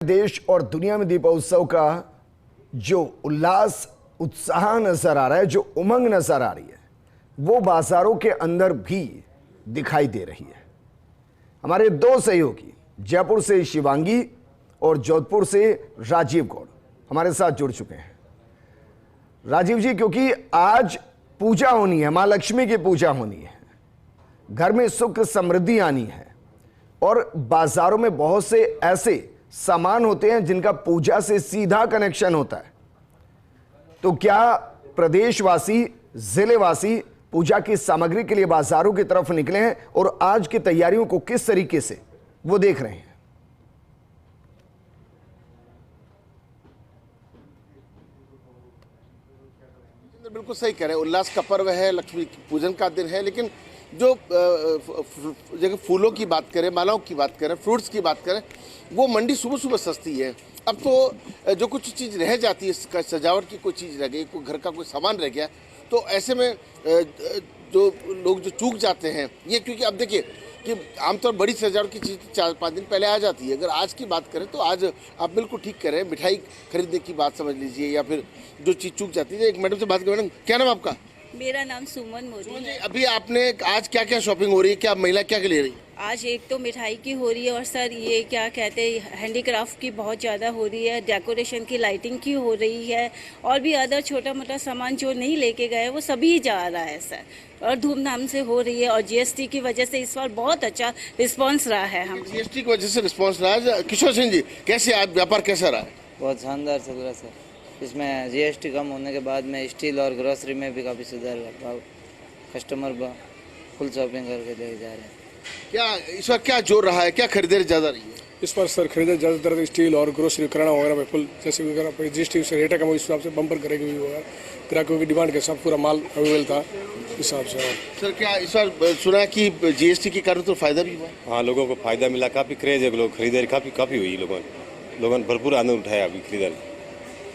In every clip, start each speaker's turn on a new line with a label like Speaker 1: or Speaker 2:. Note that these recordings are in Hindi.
Speaker 1: देश और दुनिया में दीपोत्सव का जो उल्लास उत्साह नजर आ रहा है, जो उमंग नजर आ रही है, वो बाजारों के अंदर भी दिखाई दे रही है। हमारे दो सहयोगी जयपुर से शिवांगी और जोधपुर से राजीव गौड़ हमारे साथ जुड़ चुके हैं। राजीव जी, क्योंकि आज पूजा होनी है, मां लक्ष्मी की पूजा होनी है, घर में सुख समृद्धि आनी है और बाजारों में बहुत से ऐसे सामान होते हैं जिनका पूजा से सीधा कनेक्शन होता है। तो क्या प्रदेशवासी, जिलेवासी पूजा की सामग्री के लिए बाजारों की तरफ निकले हैं और आज की तैयारियों को किस तरीके से वो देख रहे हैं?
Speaker 2: बिल्कुल सही कह रहे हैं। उल्लास का पर्व है, लक्ष्मी पूजन का दिन है, लेकिन जो जगह फूलों की बात करें, मालाओं की बात करें, फ्रूट्स की बात करें, वो मंडी सुबह सुबह सस्ती है। अब तो जो कुछ चीज़ रह जाती है, सजावट की कोई चीज़ रह गई, कोई घर का कोई सामान रह गया, तो ऐसे में जो लोग जो चूक जाते हैं ये, क्योंकि अब देखिए कि आमतौर बड़ी सजावट की चीज़ 4-5 दिन पहले आ जाती है। अगर आज की बात करें तो आज आप बिल्कुल ठीक कह रहे हैं, मिठाई खरीदने की बात समझ लीजिए, या फिर जो चीज़ चूक जाती है। एक मैडम से बात करें। मैडम, क्या नाम आपका?
Speaker 3: मेरा नाम सुमन मोदी है।
Speaker 2: अभी आपने आज क्या क्या शॉपिंग हो रही है, क्या महिला क्या क्या ले रही है?
Speaker 3: आज एक तो मिठाई की हो रही है और सर ये क्या कहते हैं, हैंडीक्राफ्ट की बहुत ज़्यादा हो रही है, डेकोरेशन की, लाइटिंग की हो रही है, और भी अदर छोटा मोटा सामान जो नहीं लेके गए वो सभी जा रहा है सर, और धूमधाम से हो रही है। और जीएसटी की वजह से इस बार बहुत अच्छा रिस्पॉन्स रहा है। हम
Speaker 2: जीएसटी की वजह से रिस्पॉन्स रहा है। किशोर सिंह जी, कैसे आज व्यापार कैसा रहा है?
Speaker 4: बहुत शानदार चल रहा है सर। इसमें जीएसटी कम होने के बाद में स्टील और ग्रोसरी में भी काफ़ी सुधार हुआ। कस्टमर फुल शॉपिंग करके ले जा रहे हैं।
Speaker 2: क्या इस बार क्या जोर रहा है, क्या खरीदारी ज़्यादा रही है?
Speaker 5: इस पर सर खरीदारी ज़्यादातर स्टील और ग्रोसरी किराना वगैरह में फुल, जैसे वगैरह जीएसटी से रेट है कम, इस हिसाब से बम्पर करेगी वगैरह, ग्राहकों की डिमांड के साथ पूरा माल अवेलेबल था इस हिसाब से।
Speaker 2: सर, क्या इस बार सुना कि जीएसटी के कारण तो फायदा भी हुआ?
Speaker 6: हाँ, लोगों को फायदा मिला, काफ़ी क्रेज है, लोग खरीदारी काफ़ी हुई, लोगों ने भरपूर आनंद उठाया अभी खरीदारी।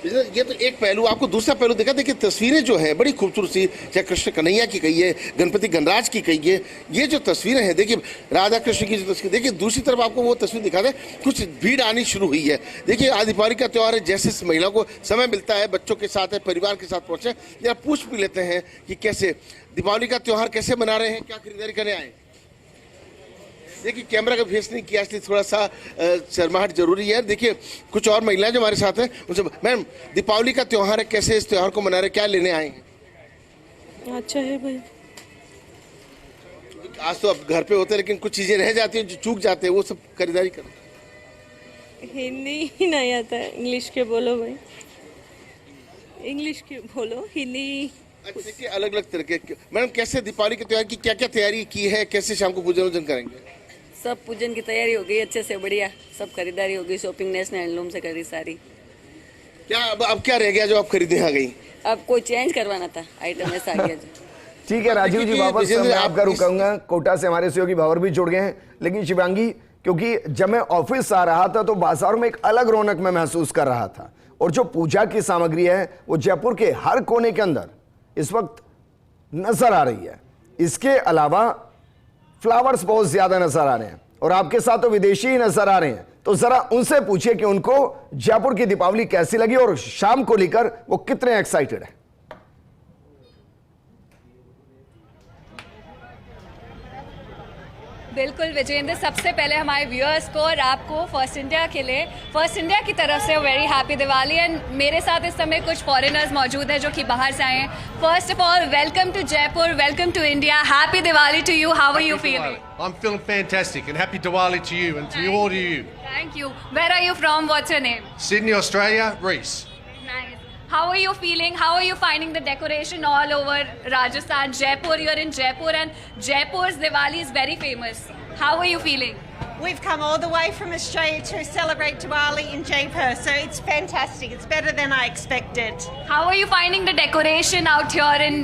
Speaker 2: ये तो एक पहलू, आपको दूसरा पहलू देखा। देखिए तस्वीरें जो है बड़ी खूबसूरत सी, चाहे कृष्ण कन्हैया की कही है, गणपति गणराज की कही है, ये जो तस्वीरें हैं, देखिए राधा कृष्ण की जो तस्वीर, देखिए दूसरी तरफ आपको वो तस्वीर दिखा दे, कुछ भीड़ आनी शुरू हुई है। देखिए आज दीपावली का त्यौहार है, जैसे महिलाओं को समय मिलता है, बच्चों के साथ है, परिवार के साथ पहुंचे, जरा पूछ भी लेते हैं कि कैसे दीपावली का त्यौहार कैसे मना रहे हैं, क्या खरीदारी करने आए। देखिए कैमरा का फेस नहीं किया, इसलिए थोड़ा सा शर्माहट जरूरी है। देखिए कुछ और महिलाएं जो हमारे साथ हैं उनसे, मैम दीपावली का त्यौहार है, कैसे इस त्यौहार को मना रहे, क्या लेने आए हैं?
Speaker 7: अच्छा है भाई।
Speaker 2: आज तो अब घर पे होते हैं, लेकिन कुछ चीजें रह जाती हैं जो चूक जाते हैं, वो सब खरीदारी करें।
Speaker 7: हिंदी ही नहीं आता है, इंग्लिश के बोलो भाई, इंग्लिश के बोलो, हिंदी।
Speaker 2: अच्छा, देखिए अलग अलग तरह के। मैडम, कैसे दीपावली के त्यौहार की क्या क्या तैयारी की है, कैसे शाम को पूजन वूजन करेंगे?
Speaker 8: सब पूजन की तैयारी हो गई अच्छे से, बढ़िया, सब खरीदारी हो गई, शॉपिंग नेशनल हैंडलूम से करी सारी।
Speaker 2: क्या अब क्या रह गया जो आप खरीदने आ गई?
Speaker 8: अब कोई चेंज करवाना था, आइटम ऐसा आ गया जो।
Speaker 1: ठीक है राजीव जी, वापस मैं आपका रुकाऊंगा। कोटा से हमारे सहयोगी भंवर भी जुड़ गए हैं। लेकिन शिवांगी, क्योंकि जब मैं ऑफिस आ रहा था तो बाजार में एक अलग रौनक मैं महसूस कर रहा था, और जो पूजा की सामग्री है वो जयपुर के हर कोने के अंदर इस वक्त नजर आ रही है। इसके अलावा फ्लावर्स बहुत ज्यादा नजर आ रहे हैं, और आपके साथ तो विदेशी ही नजर आ रहे हैं। तो जरा उनसे पूछिए कि उनको जयपुर की दीपावली कैसी लगी और शाम को लेकर वो कितने एक्साइटेड हैं।
Speaker 9: बिल्कुल विजेंद्र, सबसे पहले हमारे व्यूअर्स को और आपको फर्स्ट इंडिया के लिए, फर्स्ट इंडिया की तरफ से वेरी हैप्पी दिवाली। एंड मेरे साथ इस समय कुछ फॉरेनर्स मौजूद हैं जो कि बाहर से आए हैं। First of all, welcome to Jaipur, welcome to India, happy Diwali to you. How are you feeling?
Speaker 10: I'm feeling fantastic, and happy Diwali to you and to all of you.
Speaker 9: Thank you. Where are you from? What's your name?
Speaker 10: Sydney, Australia, Reese.
Speaker 9: Nice. How are you feeling? How are you finding the decoration all over Rajasthan? Jaipur, you're in Jaipur, and Jaipur's Diwali is very famous. How are you feeling?
Speaker 11: We've come all the way from Australia to celebrate Diwali in Jaipur, so it's fantastic. It's better than I expected.
Speaker 9: How are you finding the decoration out here in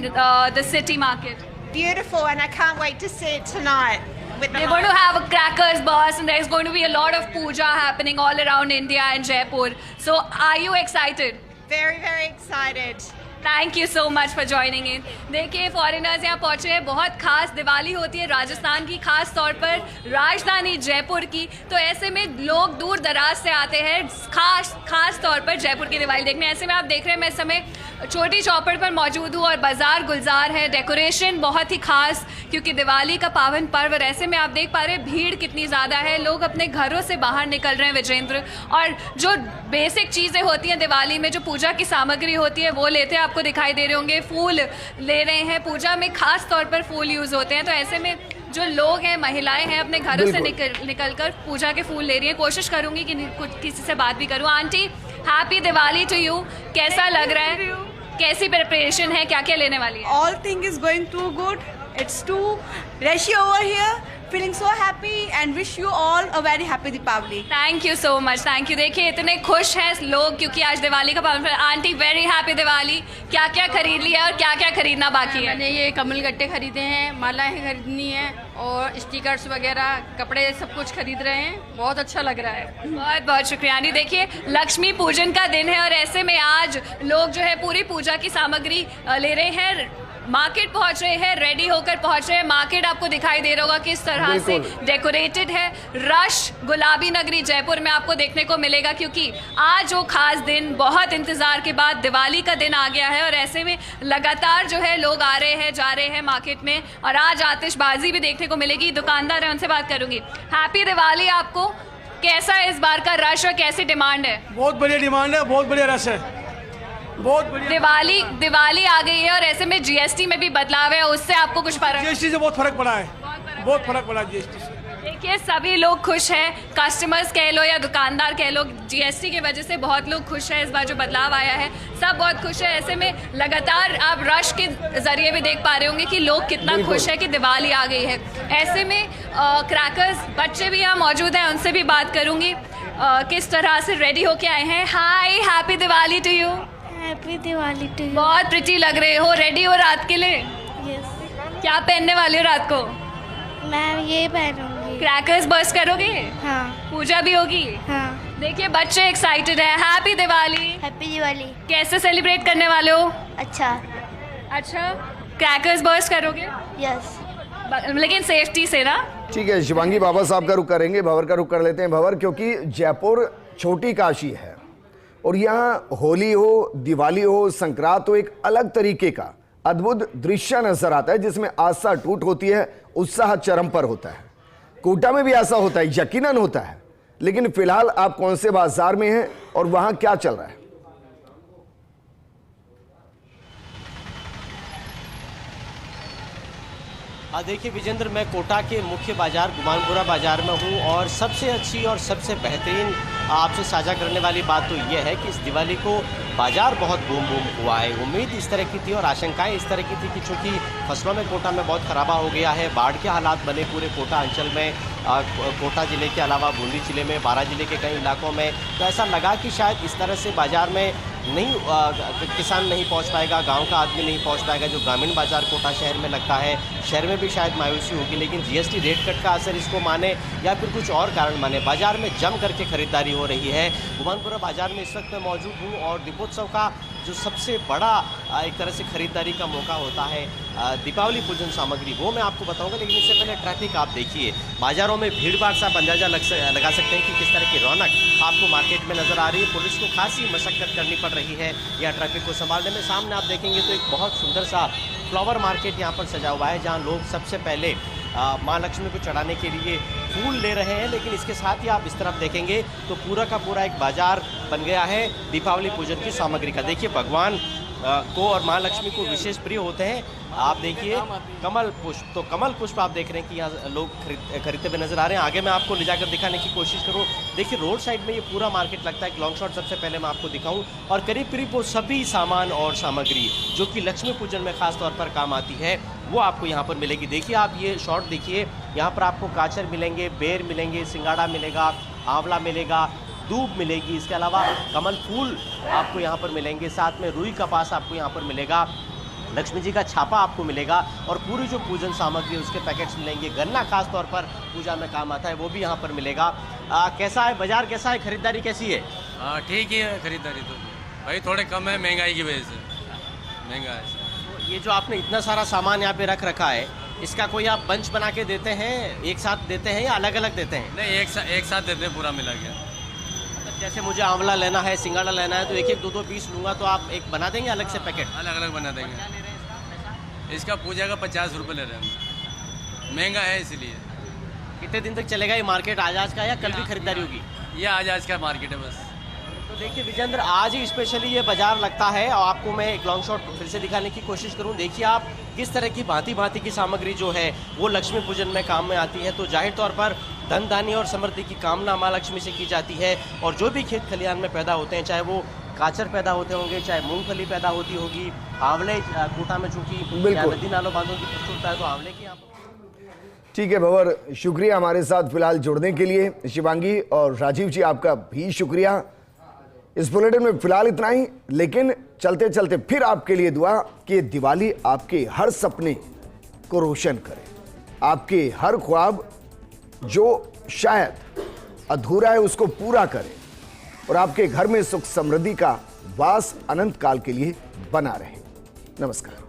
Speaker 9: the city market?
Speaker 11: Beautiful, and I can't wait to see it tonight.
Speaker 9: We're going to have a crackers burst, and there's going to be a lot of puja happening all around India and Jaipur. So are you excited?
Speaker 11: Very, very excited.
Speaker 9: Thank you so much for joining in. देखिए फॉरेनर्स यहाँ पहुँचे हैं, बहुत खास दिवाली होती है राजस्थान की, खास तौर पर राजधानी जयपुर की। तो ऐसे में लोग दूर दराज से आते हैं खास तौर पर जयपुर की दिवाली देखने। ऐसे में आप देख रहे हैं मैं इस समय छोटी चौपड़ पर मौजूद हूँ और बाजार गुलजार है, डेकोरेशन बहुत ही खास, क्योंकि दिवाली का पावन पर्व। ऐसे में आप देख पा रहे हैं भीड़ कितनी ज़्यादा है, लोग अपने घरों से बाहर निकल रहे हैं विजेंद्र, और जो बेसिक चीज़ें होती हैं दिवाली में, जो पूजा की सामग्री होती है वो लेते हैं। आपको दिखाई दे रहे होंगे फूल ले रहे हैं, पूजा में खास तौर पर फूल यूज़ होते हैं। तो ऐसे में जो लोग हैं, महिलाएं हैं, अपने घरों से निकल कर पूजा के फूल ले रही हैं। कोशिश करूंगी कि किसी से बात भी करूं। Aunty, happy Diwali to you. कैसा लग रहा है, कैसी प्रिपरेशन है, क्या क्या लेने वाली है?
Speaker 7: All thing is going too good. It's too rushy over here. Feeling so happy and wish you all a very happy Deepavali.
Speaker 9: Thank you so much, thank you. देखिए इतने खुश हैं लोग क्योंकि आज दिवाली का पावन। Aunty, very happy Diwali. क्या क्या खरीद लिया और क्या क्या खरीदना बाकी है?
Speaker 7: मैंने ये कमल गट्टे खरीदे हैं, मालाएं खरीदनी है और स्टिकर्स वगैरह, कपड़े सब कुछ खरीद रहे हैं। बहुत अच्छा लग रहा है।
Speaker 9: बहुत बहुत शुक्रिया आंटी। देखिए लक्ष्मी पूजन का दिन है और ऐसे में आज लोग जो है पूरी पूजा की सामग्री ले रहे हैं, मार्केट पहुंच रहे हैं, रेडी होकर पहुंच रहे हैं। मार्केट आपको दिखाई दे रहा होगा किस तरह से डेकोरेटेड है। रश गुलाबी नगरी जयपुर में आपको देखने को मिलेगा, क्योंकि आज वो खास दिन, बहुत इंतजार के बाद दिवाली का दिन आ गया है और ऐसे में लगातार जो है लोग आ रहे हैं, जा रहे हैं मार्केट में, और आज आतिशबाजी भी देखने को मिलेगी। दुकानदार है, उनसे बात करूंगी। हैप्पी दिवाली आपको। कैसा है इस बार का रश और कैसी डिमांड है?
Speaker 5: बहुत बढ़िया डिमांड है, बहुत बढ़िया रश है, बहुत बढ़िया।
Speaker 9: दिवाली आ गई है और ऐसे में जीएसटी में भी बदलाव है, उससे आपको कुछ फर्क?
Speaker 5: जीएसटी से बहुत फर्क पड़ा है, बहुत फर्क पड़ा जीएसटी से।
Speaker 9: देखिए सभी लोग खुश हैं, कस्टमर्स कह लो या दुकानदार कह लो, जीएसटी की वजह से बहुत लोग खुश हैं। इस बार जो बदलाव आया है सब बहुत खुश है। ऐसे में लगातार आप रश के जरिए भी देख पा रहे होंगे कि लोग कितना खुश है कि दिवाली आ गई है। ऐसे में क्रैकर्स, बच्चे भी यहाँ मौजूद हैं, उनसे भी बात करूँगी किस तरह से रेडी होके आए हैं। Hi, happy Diwali to you.
Speaker 3: Happy Diwali to you.
Speaker 9: बहुत प्रिटी लग रहे हो, रेडी हो रात के लिए?
Speaker 3: यस।
Speaker 9: क्या पहनने वाले हो रात को?
Speaker 3: मैं ये पहनूंगी।
Speaker 9: क्रैकर्स बर्स्ट करोगे?
Speaker 3: हाँ।
Speaker 9: पूजा भी होगी?
Speaker 3: हाँ।
Speaker 9: देखिए बच्चे एक्साइटेड है। हैप्पी दिवाली।
Speaker 3: हैप्पी दिवाली।
Speaker 9: कैसे सेलिब्रेट करने वाले हो?
Speaker 3: अच्छा।
Speaker 9: अच्छा, क्रैकर्स बर्स्ट करोगे?
Speaker 3: यस।
Speaker 9: लेकिन सेफ्टी से ना।
Speaker 1: ठीक है, शिवांगी बाबा साहब का रुख करेंगे, भंवर का रुख कर लेते हैं। भंवर, क्योंकि जयपुर छोटी काशी है और यहाँ होली हो, दिवाली हो, संक्रांत हो, एक अलग तरीके का अद्भुत दृश्य नजर आता है जिसमें आस्था टूट होती है, उत्साह चरम पर होता है। कोटा में भी ऐसा होता है, यकीनन होता है। लेकिन फिलहाल आप कौन से बाजार में हैं और वहां क्या चल रहा है?
Speaker 12: देखिए विजेंद्र, मैं कोटा के मुख्य बाजार गुमानपुरा बाजार में हूँ और सबसे अच्छी और सबसे बेहतरीन आपसे साझा करने वाली बात तो यह है कि इस दिवाली को बाजार बहुत बूम बूम हुआ है। उम्मीद इस तरह की थी और आशंकाएं इस तरह की थी कि चूँकि फसलों में कोटा में बहुत खराबा हो गया है, बाढ़ के हालात बने पूरे कोटा अंचल में, कोटा ज़िले के अलावा बूंदी ज़िले में, बारां ज़िले के कई इलाकों में, तो ऐसा लगा कि शायद इस तरह से बाज़ार में नहीं किसान नहीं पहुंच पाएगा, गांव का आदमी नहीं पहुंच पाएगा। जो ग्रामीण बाजार कोटा शहर में लगता है, शहर में भी शायद मायूसी होगी। लेकिन जीएसटी रेट कट का असर इसको माने या फिर कुछ और कारण माने, बाजार में जम करके खरीदारी हो रही है। गुमानपुरा बाजार में इस वक्त मैं मौजूद हूँ और दीपोत्सव का जो सबसे बड़ा एक तरह से खरीदारी का मौका होता है, दीपावली पूजन सामग्री, वो मैं आपको बताऊंगा। लेकिन इससे पहले ट्रैफिक आप देखिए, बाजारों में भीड़ भाड़ से आप अंदाजा लगा सकते हैं कि किस तरह की रौनक आपको मार्केट में नजर आ रही है। पुलिस को खासी मशक्कत करनी पड़ रही है या ट्रैफिक को संभालने में। सामने आप देखेंगे तो एक बहुत सुंदर सा फ्लावर मार्केट यहाँ पर सजा हुआ है, जहाँ लोग सबसे पहले माँ लक्ष्मी को चढ़ाने के लिए फूल ले रहे हैं। लेकिन इसके साथ ही आप इस तरफ देखेंगे तो पूरा का पूरा एक बाजार बन गया है दीपावली पूजन की सामग्री का। देखिए भगवान को और माँ लक्ष्मी को विशेष प्रिय होते हैं। आप देखिए कमल पुष्प, तो कमल पुष्प आप देख रहे हैं कि यहाँ लोग खरीदते हुए नजर आ रहे हैं। आगे मैं आपको ले जाकर दिखाने की कोशिश करूँ। देखिए रोड साइड में ये पूरा मार्केट लगता है। एक लॉन्ग शॉट सबसे पहले मैं आपको दिखाऊं और करीब करीब वो सभी सामान और सामग्री जो कि लक्ष्मी पूजन में खास तौर पर काम आती है वो आपको यहाँ पर मिलेगी। देखिए आप ये शॉट देखिए, यहाँ पर आपको काचर मिलेंगे, बेर मिलेंगे, सिंगाड़ा मिलेगा, आंवला मिलेगा, दूब मिलेगी। इसके अलावा कमल फूल आपको यहाँ पर मिलेंगे, साथ में रुई कपास आपको यहाँ पर मिलेगा, लक्ष्मी जी का छापा आपको मिलेगा और पूरी जो पूजन सामग्री है उसके पैकेट्स मिलेंगे। गन्ना खास तौर पर पूजा में काम आता है, वो भी यहाँ पर मिलेगा। कैसा है बाजार, कैसा है खरीदारी, कैसी है?
Speaker 13: ठीक ही है खरीदारी तो भाई, थोड़े कम है महंगाई की वजह से। महंगा है सर।
Speaker 12: ये जो आपने इतना सारा सामान यहाँ पे रख रखा है, इसका कोई आप बंच बना के देते हैं, एक साथ देते हैं या अलग अलग देते हैं?
Speaker 13: नहीं, एक साथ देते हैं पूरा मिला के।
Speaker 12: मतलब जैसे मुझे आंवला लेना है, सिंगाड़ा लेना है, तो एक एक 2-2 पीस लूँगा तो आप एक बना देंगे अलग से पैकेट?
Speaker 13: अलग अलग बना देंगे। इसका पूजा का 50 रुपये ले रहे हैं, महंगा है इसलिए।
Speaker 12: कितने दिन तक चलेगा ये मार्केट आज का, या कल भी खरीदारी होगी?
Speaker 13: ये आज का मार्केट है बस।
Speaker 12: तो देखिए विजेंद्र, आज ही स्पेशली ये बाजार लगता है और आपको मैं एक लॉन्ग शॉट फिर से दिखाने की कोशिश करूं। देखिए आप किस तरह की भांति भांति की सामग्री जो है वो लक्ष्मी पूजन में काम में आती है। तो जाहिर तौर पर धन धान्य और समृद्धि की कामना माँ लक्ष्मी से की जाती है, और जो भी खेत खलिहान में पैदा होते हैं, चाहे वो गाजर पैदा होते होंगे, चाहे मूंगफली पैदा होती होगी, आंवले कोटा में चूंकि नदी नालों बांधों की प्रचुरता है तो आंवले की यहाँ।
Speaker 1: ठीक है भंवर, शुक्रिया हमारे साथ फिलहाल जुड़ने के लिए। शिवांगी और राजीव जी, आपका भी शुक्रिया। इस बुलेटिन में फिलहाल इतना ही, लेकिन चलते चलते फिर आपके लिए दुआ कि दिवाली आपके हर सपने को रोशन करे, आपके हर ख्वाब जो शायद अधूरा है उसको पूरा करे, और आपके घर में सुख समृद्धि का वास अनंत काल के लिए बना रहे। नमस्कार।